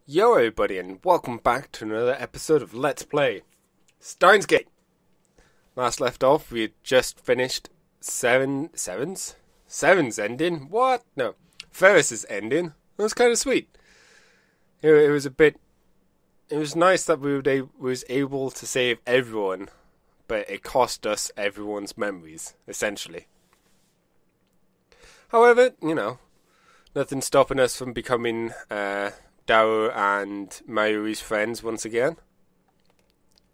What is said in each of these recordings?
Yo everybody and welcome back to another episode of Let's Play Steins. Last left off, we had just finished Seven's ending? What? No. Ferris's ending. That was kind of sweet. It was nice that we was able to save everyone, but it cost us everyone's memories, essentially. However, nothing stopping us from becoming Dao and Mayuri's friends once again.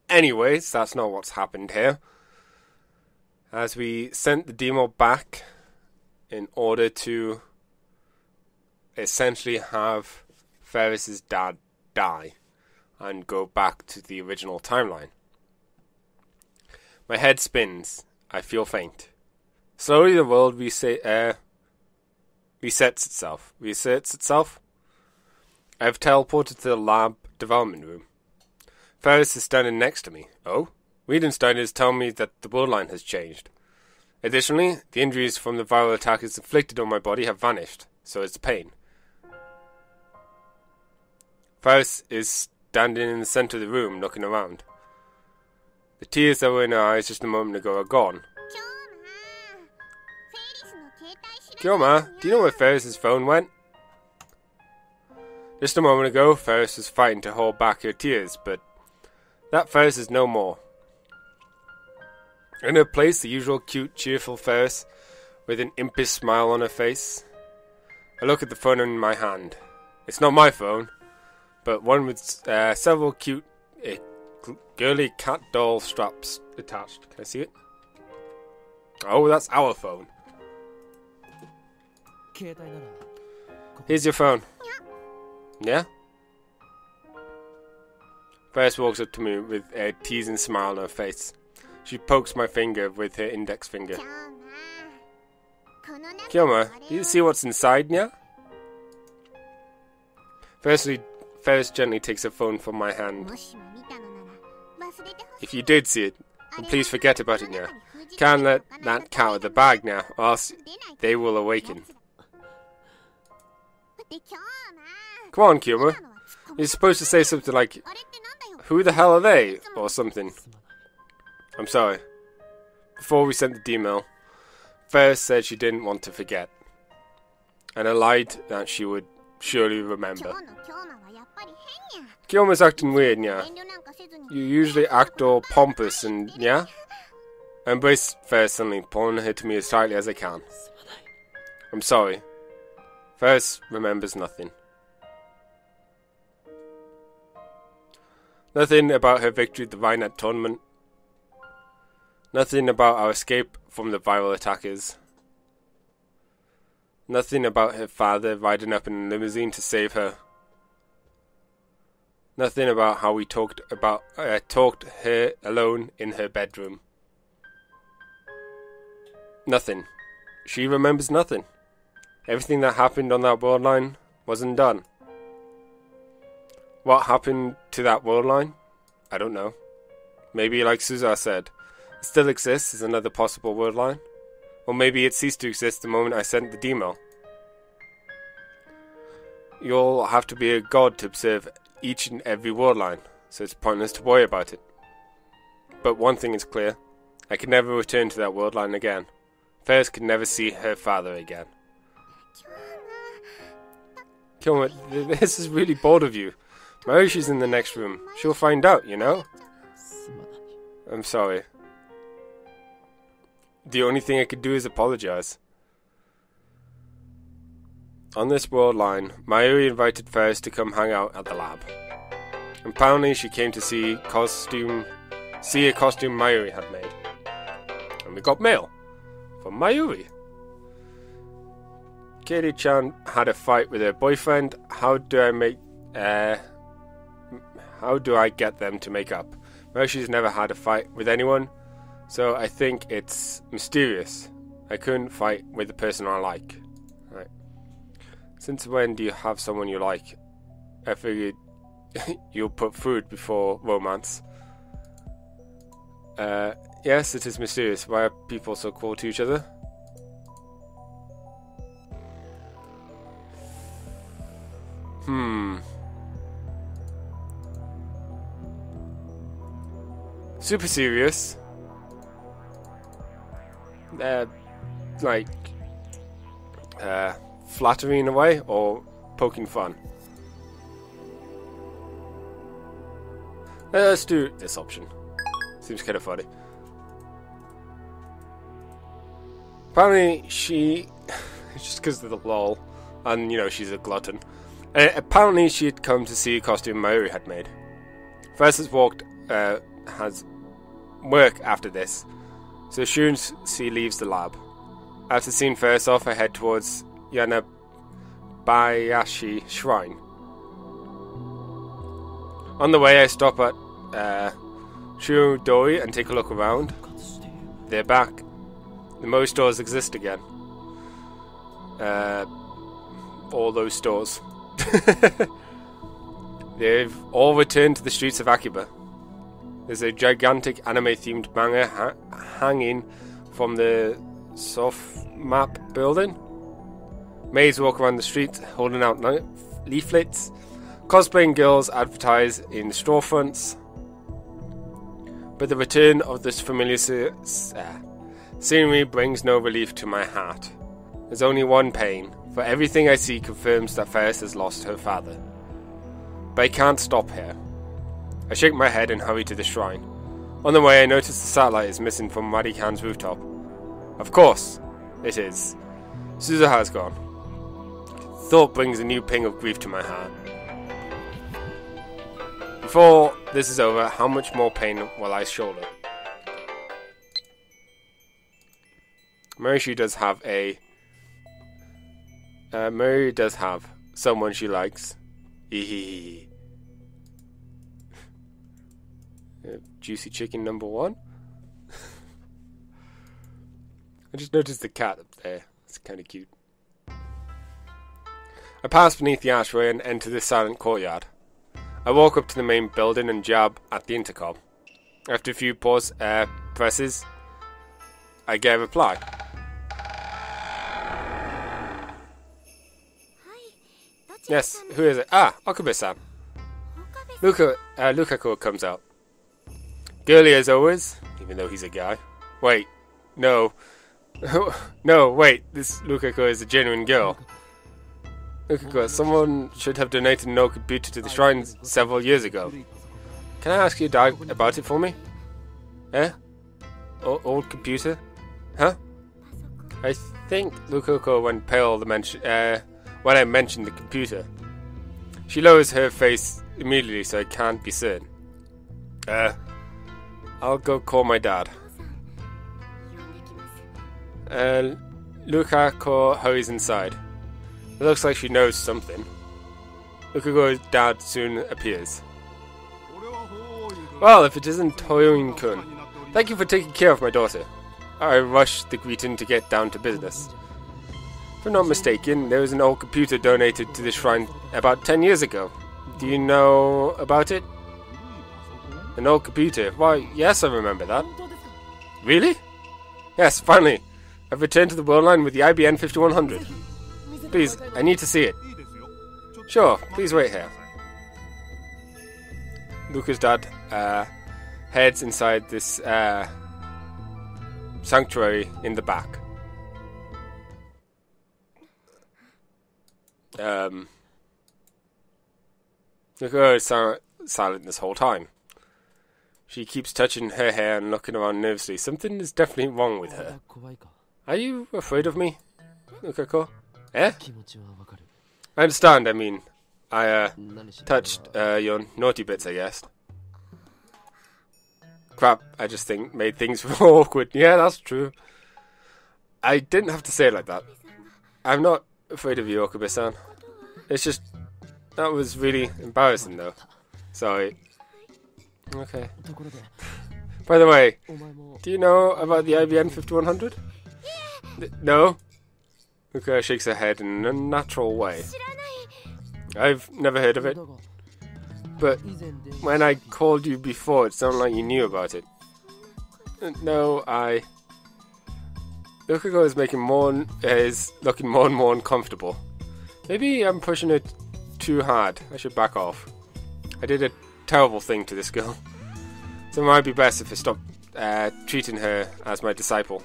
Anyways, that's not what's happened here. As we sent the demo back in order to essentially have Ferris's dad die and go back to the original timeline. My head spins. I feel faint. Slowly the world resets itself. I've teleported to the lab development room. Ferris is standing next to me. Oh? Wiedenstein is telling me that the world line has changed. Additionally, the injuries from the viral attackers inflicted on my body have vanished, so is the pain. Ferris is standing in the center of the room, looking around. The tears that were in her eyes just a moment ago are gone. Kyoma, do you know where Ferris's phone went? Just a moment ago, Ferris was fighting to hold back her tears, but that Ferris is no more. In her place, the usual cute, cheerful Ferris, with an impish smile on her face. I look at the phone in my hand. It's not my phone, but one with several cute, girly cat doll straps attached. Can I see it? Oh, that's our phone. Here's your phone. Yeah? Ferris walks up to me with a teasing smile on her face. She pokes my finger with her index finger. Kyoma, do you see what's inside now? Firstly, Ferris gently takes her phone from my hand. If you did see it, then please forget about it now. Can't let that cat out of the bag now, or else they will awaken. Come on, Kyoma. You're supposed to say something like, "Who the hell are they?" or something. I'm sorry. Before we sent the demo, Ferris said she didn't want to forget. And I lied that she would surely remember. Kyoma's acting weird, yeah? You usually act all pompous and, yeah? I embrace Ferris suddenly, pulling her to me as tightly as I can. I'm sorry. Ferris remembers nothing. Nothing about her victory at the Vinet tournament. Nothing about our escape from the viral attackers. Nothing about her father riding up in a limousine to save her. Nothing about how we talked her alone in her bedroom. Nothing. She remembers nothing. Everything that happened on that world line wasn't done. What happened to that world line? I don't know. Maybe, like Suza said, it still exists as another possible world line. Or maybe it ceased to exist the moment I sent the demo. You'll have to be a god to observe each and every world line, so it's pointless to worry about it. But one thing is clear. I can never return to that world line again. Ferris can never see her father again. Kyoma, this is really bored of you. Marushi's in the next room. She'll find out, you know? I'm sorry. The only thing I could do is apologize. On this world line, Mayuri invited Ferris to come hang out at the lab. Apparently she came to see a costume Mayuri had made. And we got mail from Mayuri. Katie-chan had a fight with her boyfriend. How do I get them to make up? Marushi's never had a fight with anyone, so I think it's mysterious. I couldn't fight with the person I like. Right. Since when do you have someone you like? I figured you'll put food before romance. Yes, it is mysterious. Why are people so cruel to each other? super serious. Like flattery in a way, or poking fun. Let's do this option. Seems kind of funny. Apparently she, just because of the lol, and you know she's a glutton. Apparently she had come to see a costume Mayuri had made. First has work after this, so as soon as she leaves the lab. After seeing first off, I head towards Yanabayashi Shrine. On the way I stop at Shudoi and take a look around. They're back. The Mo stores exist again. All those stores. They've all returned to the streets of Akiba. There's a gigantic anime-themed manga hanging from the soft map building. Maids walk around the street holding out leaflets. Cosplaying girls advertise in storefronts. But the return of this familiar scenery brings no relief to my heart. There's only one pain, for everything I see confirms that Ferris has lost her father. But I can't stop here. I shake my head and hurry to the shrine. On the way I notice the satellite is missing from Marikan's rooftop. Of course, it is. Suzuha's gone. Thought brings a new ping of grief to my heart. Before this is over, how much more pain will I shoulder? Mary does have Mary does have someone she likes. Juicy chicken number 1. I just noticed the cat up there. It's kind of cute. I pass beneath the archway and enter the silent courtyard. I walk up to the main building and jab at the intercom. After a few presses, I get a reply. Yes, who is it? Ah, Okabe-san. Lukako comes out. Girly as always, even though he's a guy. Wait, no. No, wait, this Lukako is a genuine girl. Lukako, someone should have donated an old computer to the shrine several years ago. Can I ask you about it for me? Eh? Old computer? Huh? I think Lukako went pale when I mentioned the computer. She lowers her face immediately so I can't be certain. I'll go call my dad. Lukako hurries inside. It looks like she knows something. Lukako's dad soon appears. Well, if it isn't Toyoin-kun, thank you for taking care of my daughter. I rushed the greeting to get down to business. If I'm not mistaken, there was an old computer donated to the shrine about 10 years ago. Do you know about it? An old computer? Why, yes, I remember that. Really? Yes, finally. I've returned to the world line with the IBN 5100. Please, I need to see it. Sure, please wait here. Luca's dad heads inside this sanctuary in the back. Luca is silent this whole time. She keeps touching her hair and looking around nervously. Something is definitely wrong with her. Are you afraid of me, Lukako? Eh? I understand, I mean, I touched your naughty bits, I guess. Crap, I just think made things awkward. Yeah, that's true. I didn't have to say it like that. I'm not afraid of you, Okabe-san. It's just, that was really embarrassing though. Sorry. Okay. By the way, do you know about the IBN 5100? No? Luca shakes her head in an unnatural way. I've never heard of it. But when I called you before, it sounded like you knew about it. No, Lukago is looking more and more uncomfortable. Maybe I'm pushing it too hard. I should back off. I did a terrible thing to this girl. So it might be best if I stop treating her as my disciple.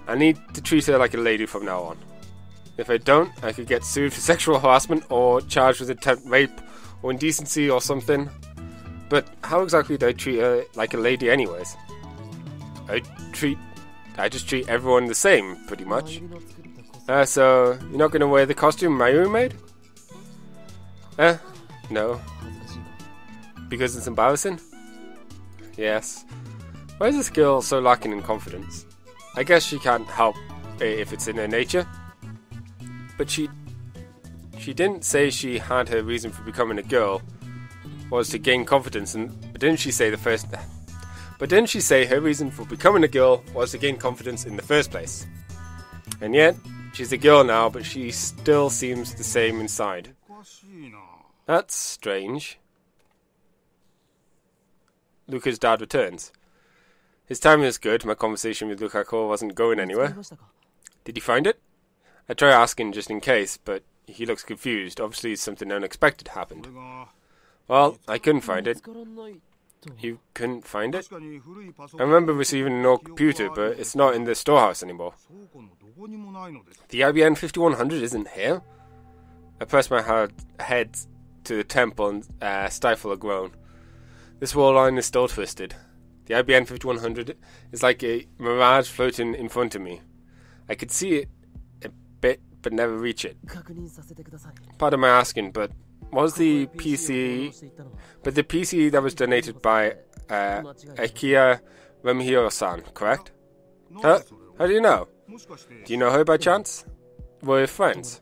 I need to treat her like a lady from now on. If I don't, I could get sued for sexual harassment or charged with attempt rape or indecency or something. But how exactly do I treat her like a lady anyways? I just treat everyone the same, pretty much. So, you're not going to wear the costume Mayuri made? No. Because it's embarrassing? Yes. Why is this girl so lacking in confidence? I guess she can't help if it's in her nature. But she didn't say she had her reason for becoming a girl was to gain confidence, but didn't she say her reason for becoming a girl was to gain confidence in the first place? And yet, she's a girl now, but she still seems the same inside. That's strange. Luca's dad returns. His timing is good. My conversation with Lukako wasn't going anywhere. Did he find it? I try asking just in case, but he looks confused. Obviously something unexpected happened. Well, I couldn't find it. You couldn't find it? I remember receiving an old computer, but it's not in the storehouse anymore. The IBM 5100 isn't here? I press my head to the temple and stifle a groan. This wall line is still twisted. The IBM 5100 is like a mirage floating in front of me. I could see it a bit, but never reach it. Pardon my asking, but was the PC that was donated by Akiya Remihiro-san, correct? Huh? How do you know? Do you know her by chance? We're friends.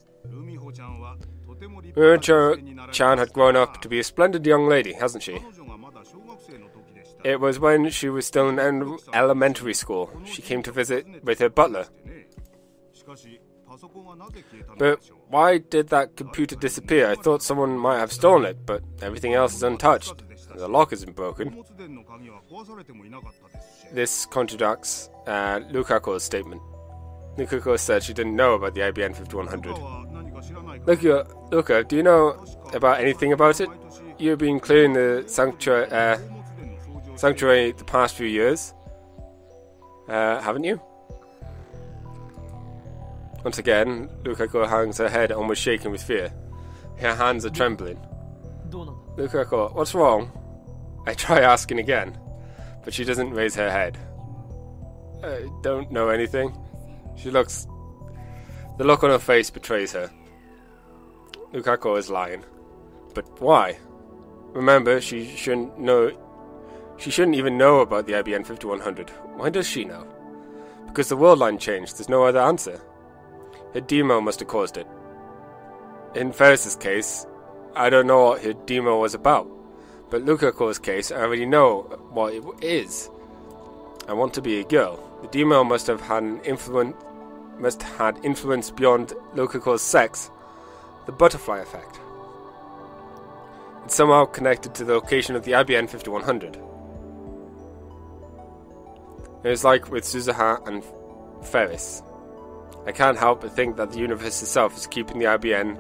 Remihiro-chan had grown up to be a splendid young lady, hasn't she? It was when she was still in elementary school. She came to visit with her butler. But why did that computer disappear? I thought someone might have stolen it, but everything else is untouched. The lock isn't broken. This contradicts Lukako's statement. Lukako said she didn't know about the IBM 5100. Luka, do you know about anything about it? You've been clearing the sanctuary the past few years, haven't you? Once again, Lukako hangs her head, almost shaking with fear. Her hands are trembling. Lukako, what's wrong? I try asking again, but she doesn't raise her head. I don't know anything. The look on her face betrays her. Lukako is lying. But why? Remember, she shouldn't even know about the IBM 5100. Why does she know? Because the world line changed. There's no other answer. Her demo must have caused it. In Ferris's case, I don't know what her demo was about. But Lukako's case, I already know what it is. I want to be a girl. The demo must have had influence beyond Lukako's sex. The butterfly effect. It's somehow connected to the location of the IBM 5100. It is like with Suzuha and Ferris. I can't help but think that the universe itself is keeping the IBM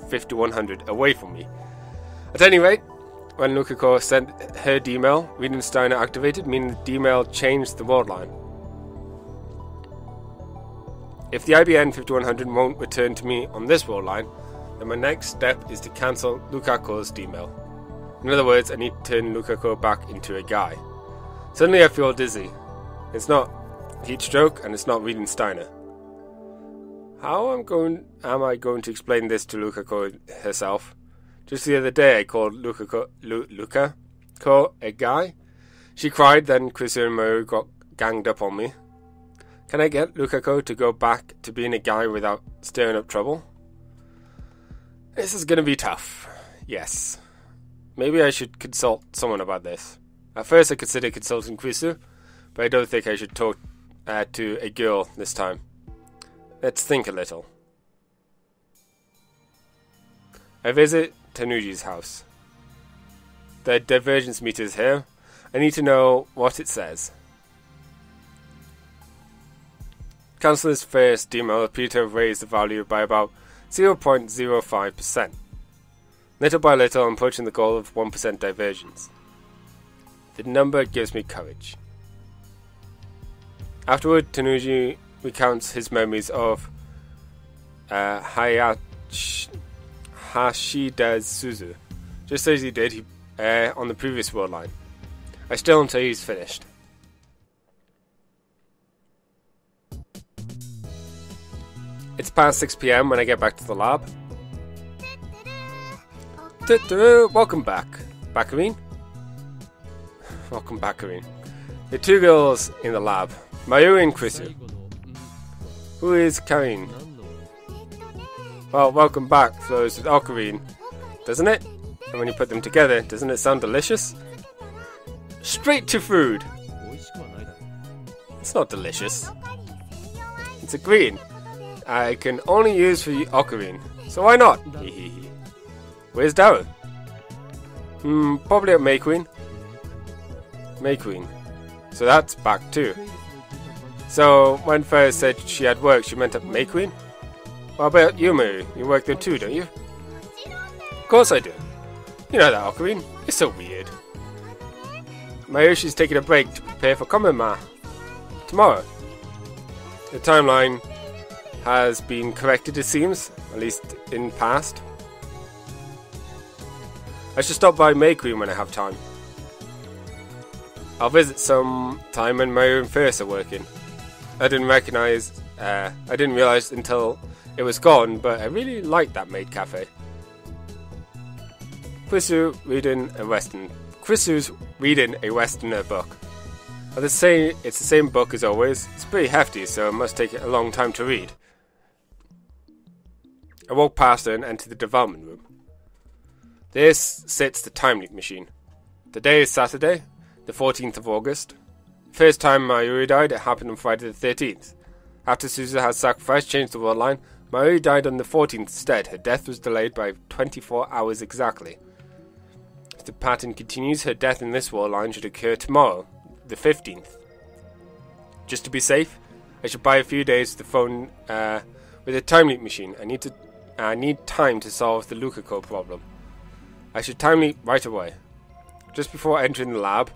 5100 away from me. At any rate, when Lukako sent her D-mail, Steiner activated, meaning the D-mail changed the world line. If the IBM 5100 won't return to me on this world line, then my next step is to cancel Lukako's D-mail. In other words, I need to turn Lukako back into a guy. Suddenly I feel dizzy. It's not heat stroke and it's not Steiner. How am I going to explain this to Lukako herself? Just the other day I called Lukako a guy. She cried, then Chris and Maru got ganged up on me. Can I get Lukako to go back to being a guy without stirring up trouble? This is going to be tough. Yes. Maybe I should consult someone about this. At first I considered consulting Krisu, but I don't think I should talk to a girl this time. Let's think a little. I visit Tanuji's house. The divergence meter is here. I need to know what it says. Councillor's first demo appeared to have raised the value by about 0.05%. Little by little, I'm approaching the goal of 1% divergence. The number gives me courage. Afterward, Tanuji recounts his memories of Hashida's Suzu, just as he did on the previous world line. I still until he's finished. It's past 6 PM when I get back to the lab. Welcome back, Baccarine. Welcome back, Karine. The two girls in the lab, Mayuri and Krisu. Who is Karine? Well, welcome back flows with Ocarine, doesn't it? And when you put them together, doesn't it sound delicious? Straight to food! It's not delicious. It's a green. I can only use for Ocarine, so why not? Where's Darren? Probably at May Queen. May Queen. So that's back too. So when Ferris said she had work, she meant at May Queen? What about you, Mary? You work there too, don't you? Of course I do. You know that, Ocarine. It's so weird. Mayushi's taking a break to prepare for Komema tomorrow. The timeline has been corrected, it seems, at least in past. I should stop by May Queen when I have time. I'll visit some time when Mayu and Ferris are working. I didn't realize until it was gone, but I really liked that maid cafe. Krisu's reading a Westerner book. It's the same book as always. It's pretty hefty, so it must take a long time to read. I walk past her and enter the development room. There sits the time leap machine. Today is Saturday, the 14th of August. First time Mayuri died, it happened on Friday the 13th. After Suzu had sacrificed, changed the world line, Mayuri died on the 14th instead. Her death was delayed by 24 hours exactly. If the pattern continues, her death in this world line should occur tomorrow, the 15th. Just to be safe, I should buy a few days to phone with a time leap machine. I need time to solve the Lukako problem. I should time leap right away. Just before entering the lab,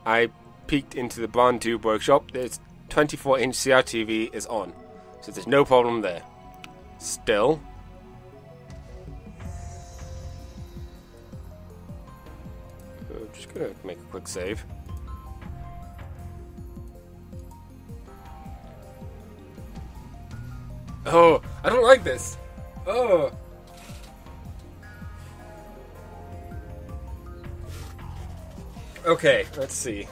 I peeked into the Barn Tube workshop. This 24-inch CRTV is on, so there's no problem there. Still, I'm just gonna make a quick save. Oh, I don't like this. Oh. Okay, let's see.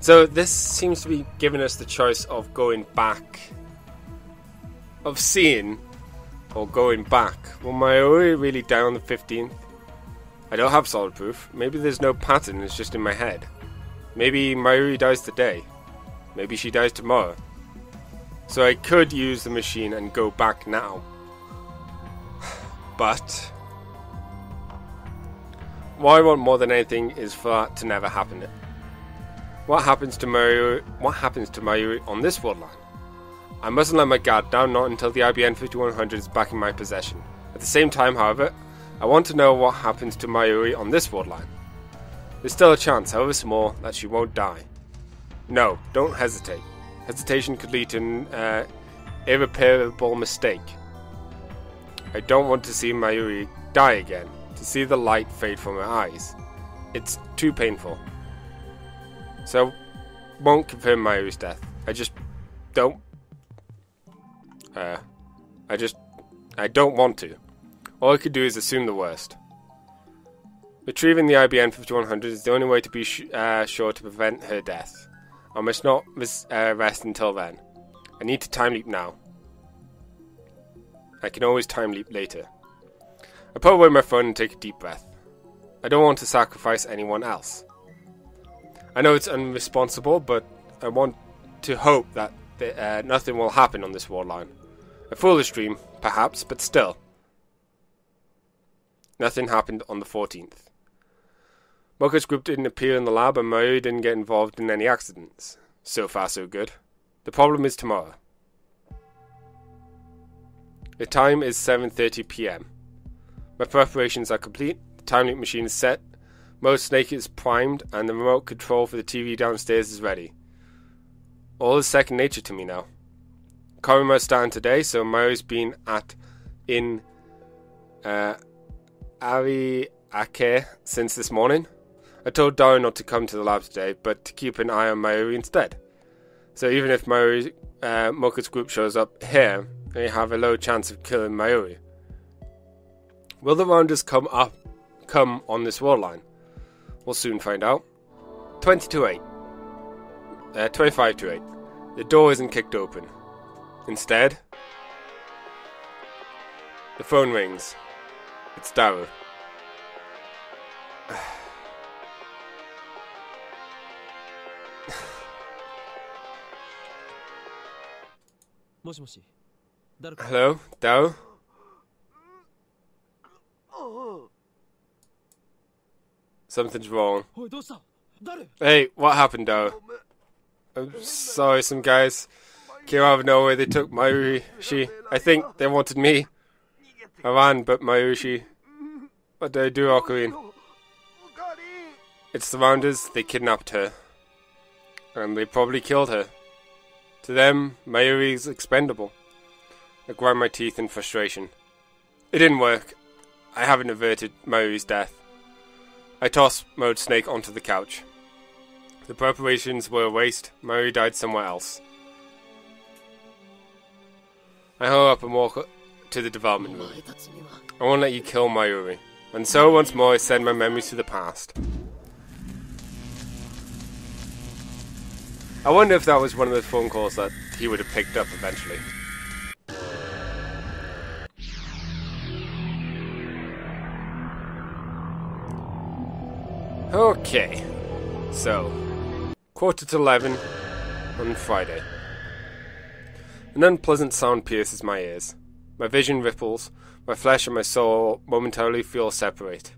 So this seems to be giving us the choice of going back, of seeing, or going back. Well, Mayuri really die on the 15th? I don't have solid proof. Maybe there's no pattern, it's just in my head. Maybe Mayuri dies today. Maybe she dies tomorrow. So I could use the machine and go back now. But what I want more than anything is for that to never happen. What happens to Mayuri on this world line? I mustn't let my guard down, not until the IBN 5100 is back in my possession. At the same time, however, I want to know what happens to Mayuri on this world line. There's still a chance, however small, that she won't die. No, don't hesitate. Hesitation could lead to an irreparable mistake. I don't want to see Mayuri die again, to see the light fade from her eyes. It's too painful. So, won't confirm Mayuri's death. I just don't. I don't want to. All I could do is assume the worst. Retrieving the IBN 5100 is the only way to be sure to prevent her death. I must not rest until then. I need to time leap now. I can always time leap later. I put away my phone and take a deep breath. I don't want to sacrifice anyone else. I know it's unresponsible, but I want to hope that nothing will happen on this war line. A foolish dream, perhaps, but still. Nothing happened on the 14th. Mocha's group didn't appear in the lab and Mayuri didn't get involved in any accidents. So far so good. The problem is tomorrow. The time is 7:30 p.m. My preparations are complete, the time loop machine is set, Mode Snake is primed, and the remote control for the TV downstairs is ready. All is second nature to me now. Korima starting today, so Mayuri's been in Ariake since this morning. I told Daru not to come to the lab today, but to keep an eye on Mayuri instead. So even if Mayuri Moku's group shows up here, they have a low chance of killing Mayuri. Will the rounders come on this wall line? We'll soon find out. 25 to 8. The door isn't kicked open. Instead, the phone rings. It's Daru. Hello, Daru? Something's wrong. Hey, what happened, Daru? I'm sorry, some guys came out of nowhere. They took Mayuri. I think they wanted me. I ran, but Mayuri. What did I do, Ocarine? It's the Rounders. They kidnapped her. And they probably killed her. To them, Mayuri is expendable. I grind my teeth in frustration. It didn't work. I haven't averted Mayuri's death. I tossed Mode Snake onto the couch. The preparations were a waste. Mayuri died somewhere else. I hurry up and walk to the development room. I won't let you kill Mayuri. And so once more I send my memories to the past. I wonder if that was one of the phone calls that he would have picked up eventually. Okay, so 11:15 on Friday. An unpleasant sound pierces my ears. My vision ripples, my flesh and my soul momentarily feel separate.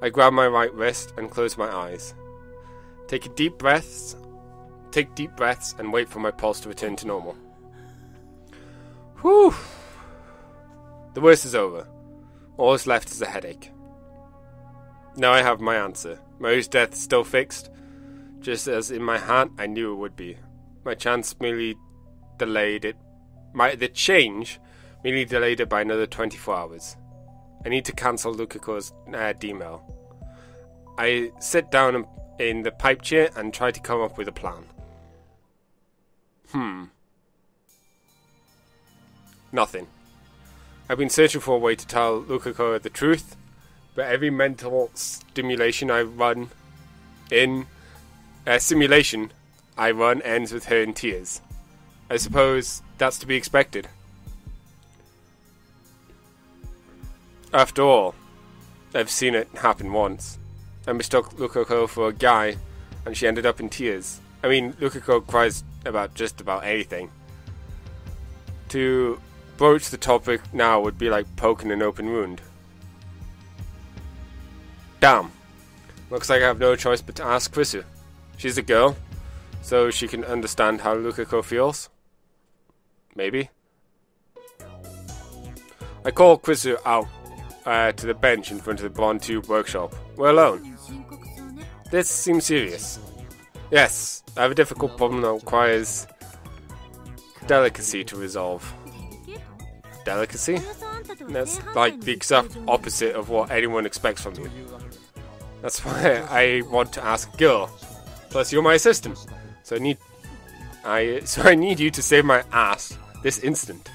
I grab my right wrist and close my eyes. Take deep breaths and wait for my pulse to return to normal. Whew! The worst is over. All that's left is a headache. Now I have my answer. Mayuri's death is still fixed, just as in my heart I knew it would be. My chance merely delayed it. The change merely delayed it by another 24 hours. I need to cancel Lukako's D-mail. I sit down in the pipe chair and try to come up with a plan. Nothing. I've been searching for a way to tell Lukako the truth, but every mental simulation I run ends with her in tears. I suppose that's to be expected. After all, I've seen it happen once. I mistook Lukako for a guy, and she ended up in tears. I mean, Lukako cries about just about anything. To broach the topic now would be like poking an open wound. Damn. Looks like I have no choice but to ask Krisu. She's a girl, so she can understand how Lukako feels. Maybe. I call Krisu out to the bench in front of the Bond Tube workshop. We're alone. This seems serious. Yes, I have a difficult problem that requires delicacy to resolve. Delicacy? That's like the exact opposite of what anyone expects from you. That's why I want to ask a girl. Plus, you're my assistant, so I need you to save my ass this instant.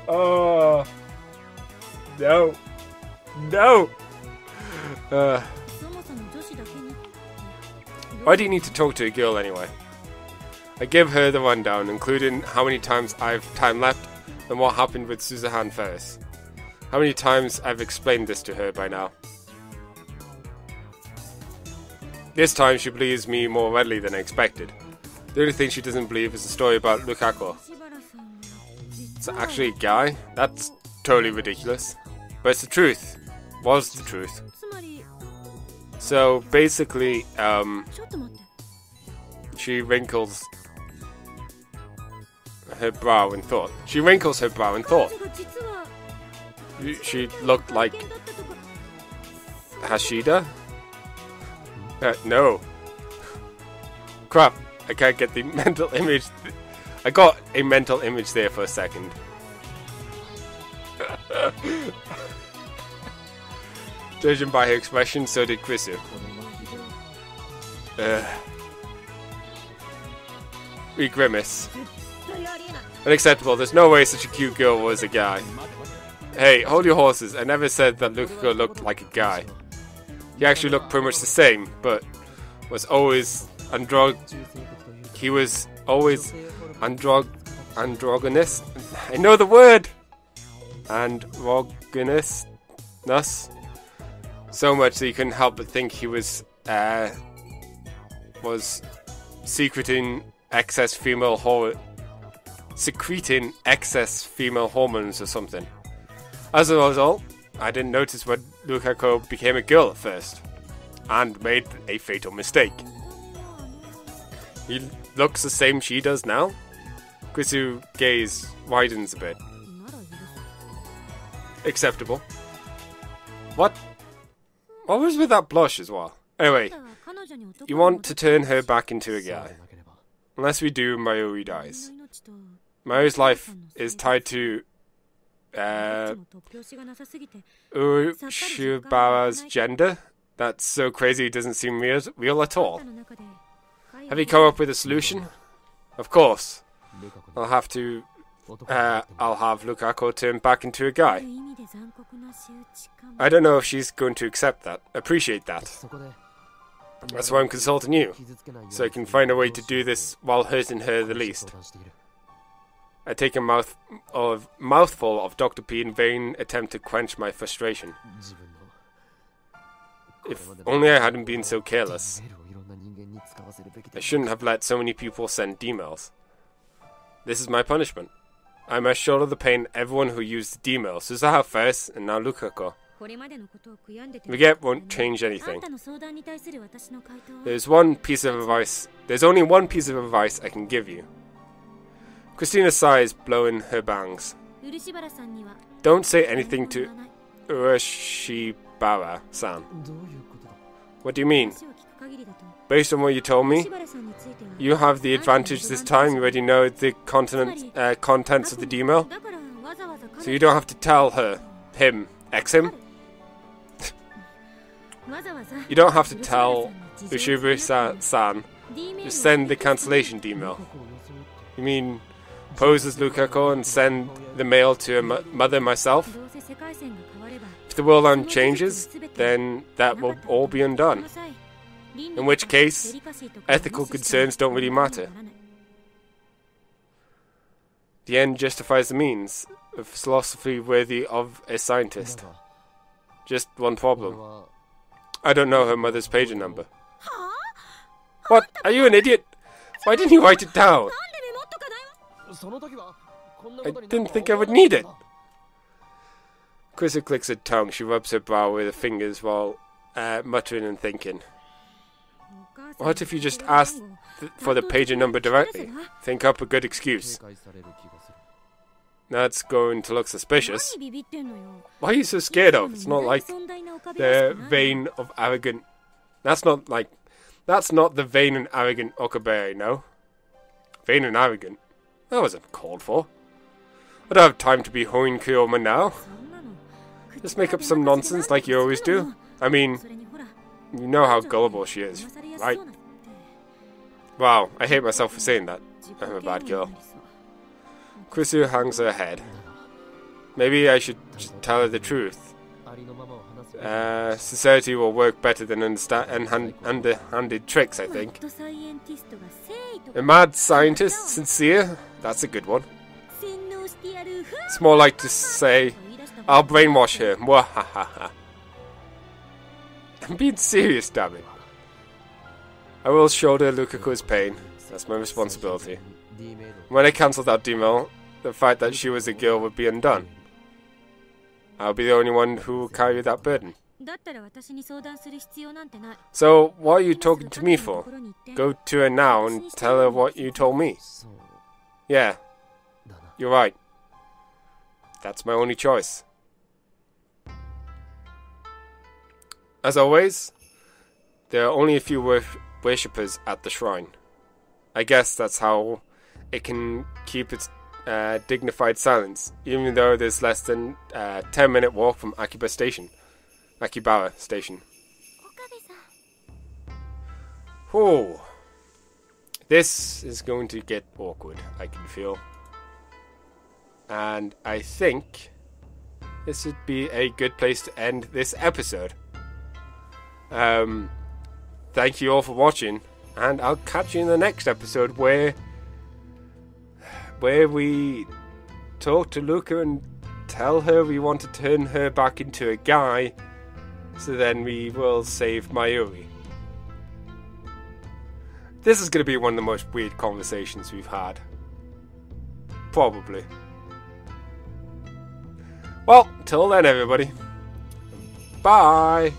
Oh no, no. Why do you need to talk to a girl anyway? I give her the rundown, including how many times I've time left and what happened with Suzuhan Ferris. How many times I've explained this to her by now. This time she believes me more readily than I expected. The only thing she doesn't believe is the story about Lukako. It's actually a guy? That's totally ridiculous. But it's the truth. Was the truth. So basically, she wrinkles her brow in thought. She wrinkles her brow in thought. She looked like Hashida? No. Crap, I can't get the mental image. I got a mental image there for a second. Judging by her expression, so did Krisu. We grimace. Unacceptable, there's no way such a cute girl was a guy. Hey, hold your horses. I never said that Lukako looked like a guy. He actually looked pretty much the same, but was always he was always androgynous. I know the word! Androgynous. So much that you couldn't help but think he was secreting excess female hormones or something. As a result, I didn't notice when Lukako became a girl at first, and made a fatal mistake. He looks the same she does now? Krisu's gaze widens a bit. Acceptable. What? What was with that blush as well? Anyway, you want to turn her back into a guy. Unless we do, Mayuri dies. Mayuri's life is tied to Ushibara's gender. That's so crazy it doesn't seem real at all. Have you come up with a solution? Of course. I'll have Lukako turn back into a guy. I don't know if she's going to accept that. Appreciate that. That's why I'm consulting you, so I can find a way to do this while hurting her the least. I take a mouthful of Dr. P in vain attempt to quench my frustration. If only I hadn't been so careless. I shouldn't have let so many people send D-mails. This is my punishment. I must shoulder the pain everyone who used D-mail. Suzaha first, and now Lukako. Forget won't change anything. There's only one piece of advice I can give you. Christina sighs, blowing her bangs. Don't say anything to Urashibara-san. What do you mean? Based on what you told me, you have the advantage this time. You already know the contents of the D-mail. So you don't have to tell him, him. You don't have to tell Ushibara-san. Just send the cancellation D-mail. You mean pose as Lukako and send the mail to her mother myself? If the world line changes, then that will all be undone. In which case, ethical concerns don't really matter. The end justifies the means, a philosophy worthy of a scientist. Just one problem. I don't know her mother's pager number. What? Are you an idiot? Why didn't you write it down? I didn't think I would need it. Krisa clicks her tongue. She rubs her brow with her fingers while muttering and thinking. What if you just asked for the pager number directly? Think up a good excuse. That's going to look suspicious. Why are you so scared of? It's not like the vain of arrogant... That's not the vain and arrogant Okabe, no? Vain and arrogant? That wasn't called for. I don't have time to be hoeing Kyoma now. Just make up some nonsense like you always do. I mean, you know how gullible she is, right? Wow, I hate myself for saying that. I'm a bad girl. Krisu hangs her head. Maybe I should just tell her the truth. Sincerity will work better than underhanded tricks, I think. A mad scientist, sincere? That's a good one. It's more like to say, I'll brainwash her. Mwahaha. I'm being serious, damn it. I will shoulder Lukaku's pain. That's my responsibility. When I cancel that D-mail, the fact that she was a girl would be undone. I'll be the only one who will carry that burden. So, what are you talking to me for? Go to her now and tell her what you told me. Yeah, You're right. That's my only choice. As always, there are only a few worshippers at the shrine. I guess that's how it can keep its dignified silence, even though there's less than a 10-minute walk from Akibara Station. Oh, this is going to get awkward, I can feel. And I think this would be a good place to end this episode. Thank you all for watching, and I'll catch you in the next episode where we talk to Luca and tell her we want to turn her back into a guy, so then we will save Mayuri. This is going to be one of the most weird conversations we've had. Probably. Well, till then everybody. Bye!